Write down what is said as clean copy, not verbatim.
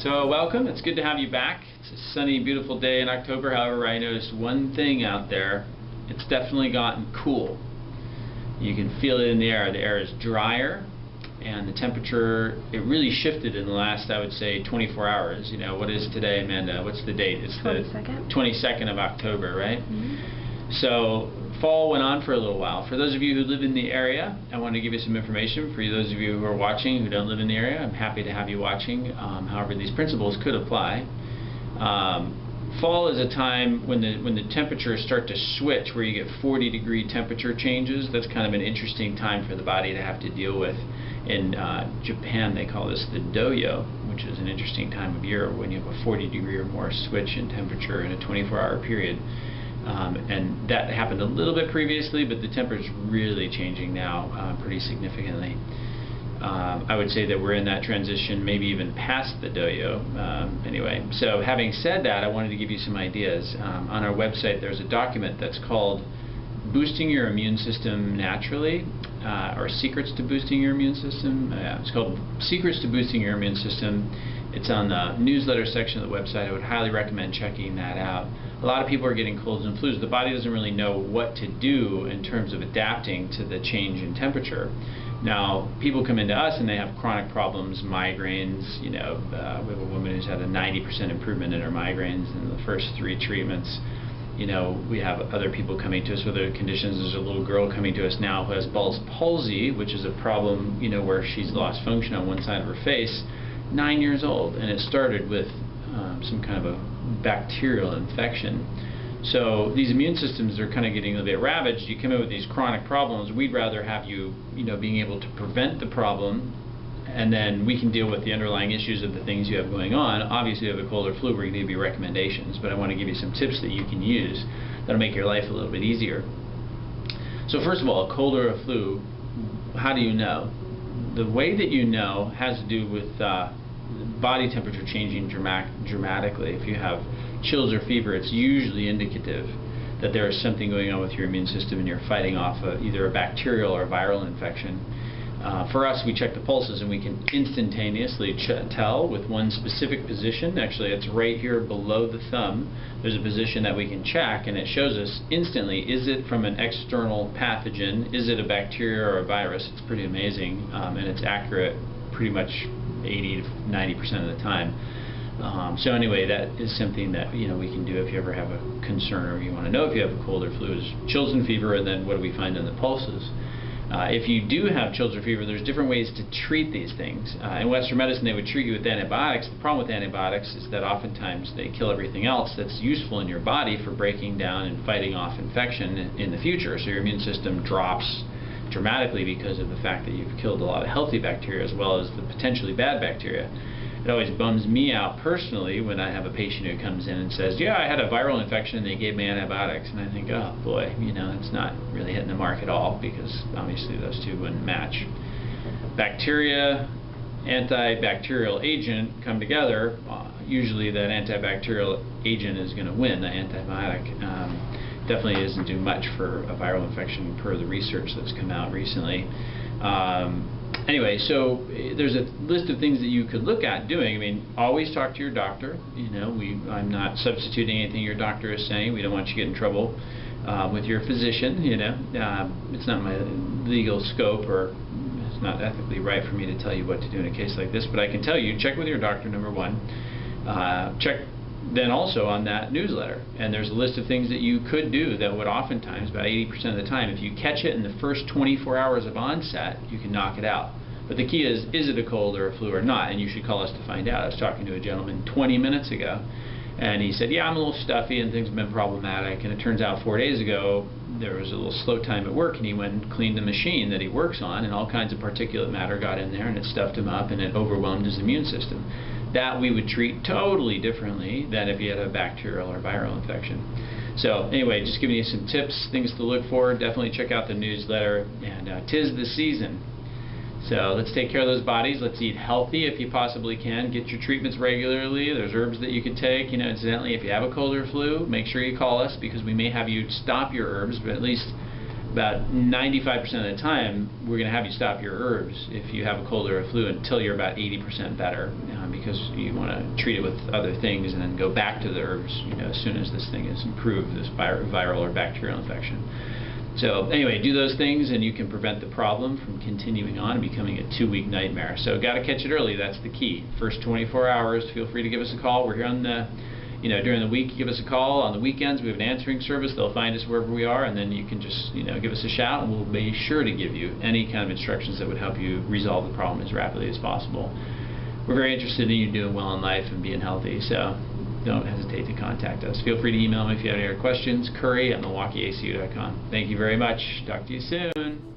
So welcome, it's good to have you back. It's a sunny, beautiful day in October. However, I noticed one thing out there. It's definitely gotten cool. You can feel it in the air. The air is drier and the temperature, it really shifted in the last, I would say, 24 hours. You know, what is today, Amanda? What's the date? It's 22nd. the 22nd of October, right? Mm-hmm. So fall went on for a little while. For those of you who live in the area, I want to give you some information. For those of you who are watching who don't live in the area, I'm happy to have you watching. However, these principles could apply. Fall is a time when the temperatures start to switch, where you get 40-degree temperature changes. That's kind of an interesting time for the body to have to deal with. In Japan, they call this the doyo, which is an interesting time of year when you have a 40-degree or more switch in temperature in a 24-hour period. And that happened a little bit previously, but the temperature is really changing now pretty significantly. I would say that we're in that transition, maybe even past the doyo. Anyway, so having said that, I wanted to give you some ideas. On our website, there's a document that's called Boosting Your Immune System Naturally, or Secrets to Boosting Your Immune System. It's called Secrets to Boosting Your Immune System. It's on the newsletter section of the website. I would highly recommend checking that out. A lot of people are getting colds and flus. The body doesn't really know what to do in terms of adapting to the change in temperature. Now, people come into us and they have chronic problems, migraines. You know, we have a woman who's had a 90% improvement in her migraines in the first 3 treatments. You know, we have other people coming to us with other conditions. There's a little girl coming to us now who has Bell's palsy, which is a problem, you know, where she's lost function on one side of her face, 9 years old, and it started with some kind of a bacterial infection. So these immune systems are kind of getting a bit ravaged. You come in with these chronic problems. We'd rather have you, being able to prevent the problem, and then we can deal with the underlying issues of the things you have going on. Obviously, if you have a cold or flu, we're going to give you recommendations, but I want to give you some tips that you can use that'll make your life a little bit easier. So first of all, a cold or a flu, how do you know? The way that you know has to do with body temperature changing dramatically. If you have chills or fever, it's usually indicative that there is something going on with your immune system and you're fighting off either a bacterial or viral infection. For us, we check the pulses and we can instantaneously tell with one specific position. Actually, it's right here below the thumb. There's a position that we can check, and it shows us instantly, is it from an external pathogen? Is it a bacteria or a virus? It's pretty amazing, and it's accurate pretty much 80 to 90% of the time. So anyway, that is something that we can do if you ever have a concern or you want to know if you have a cold or flu, is chills and fever, and then what do we find in the pulses. If you do have chills or fever, there's different ways to treat these things. In Western medicine, they would treat you with antibiotics. The problem with antibiotics is that oftentimes they kill everything else that's useful in your body for breaking down and fighting off infection in the future. So your immune system drops dramatically because of the fact that you've killed a lot of healthy bacteria as well as the potentially bad bacteria. It always bums me out personally when I have a patient who comes in and says, yeah, I had a viral infection and they gave me antibiotics. And I think, oh boy, it's not really hitting the mark at all, because obviously those two wouldn't match. Bacteria, antibacterial agent come together. Usually that antibacterial agent is going to win. The antibiotic definitely doesn't do much for a viral infection per the research that's come out recently. Anyway, so there's a list of things that you could look at doing. I mean, always talk to your doctor. I'm not substituting anything your doctor is saying. We don't want you to get in trouble with your physician. It's not my legal scope, or it's not ethically right for me to tell you what to do in a case like this. But I can tell you, check with your doctor, number one. Check then also on that newsletter, and there's a list of things that you could do that would oftentimes, about 80% of the time, if you catch it in the first 24 hours of onset, you can knock it out. But the key is it a cold or a flu or not? And you should call us to find out. I was talking to a gentleman 20 minutes ago, and he said, yeah, I'm a little stuffy and things have been problematic, and it turns out 4 days ago there was a little slow time at work, and he went and cleaned the machine that he works on, and all kinds of particulate matter got in there, and it stuffed him up, and it overwhelmed his immune system. That we would treat totally differently than if you had a bacterial or viral infection. So anyway, just giving you some tips, things to look for. Definitely check out the newsletter, and 'tis the season. So let's take care of those bodies. Let's eat healthy if you possibly can. Get your treatments regularly. There's herbs that you could take. Incidentally, if you have a cold or flu, make sure you call us, because we may have you stop your herbs, but at least about 95% of the time, we're going to have you stop your herbs if you have a cold or a flu until you're about 80% better, because you want to treat it with other things and then go back to the herbs, as soon as this thing is improved, this viral or bacterial infection. So anyway, do those things and you can prevent the problem from continuing on and becoming a 2-week nightmare. So got to catch it early. That's the key. First 24 hours, feel free to give us a call. We're here on the during the week, give us a call. On the weekends, we have an answering service. They'll find us wherever we are, and then you can just, give us a shout, and we'll be sure to give you any kind of instructions that would help you resolve the problem as rapidly as possible. We're very interested in you doing well in life and being healthy, so don't hesitate to contact us. Feel free to email me if you have any other questions. Curry@MilwaukeeACU.com. Thank you very much. Talk to you soon.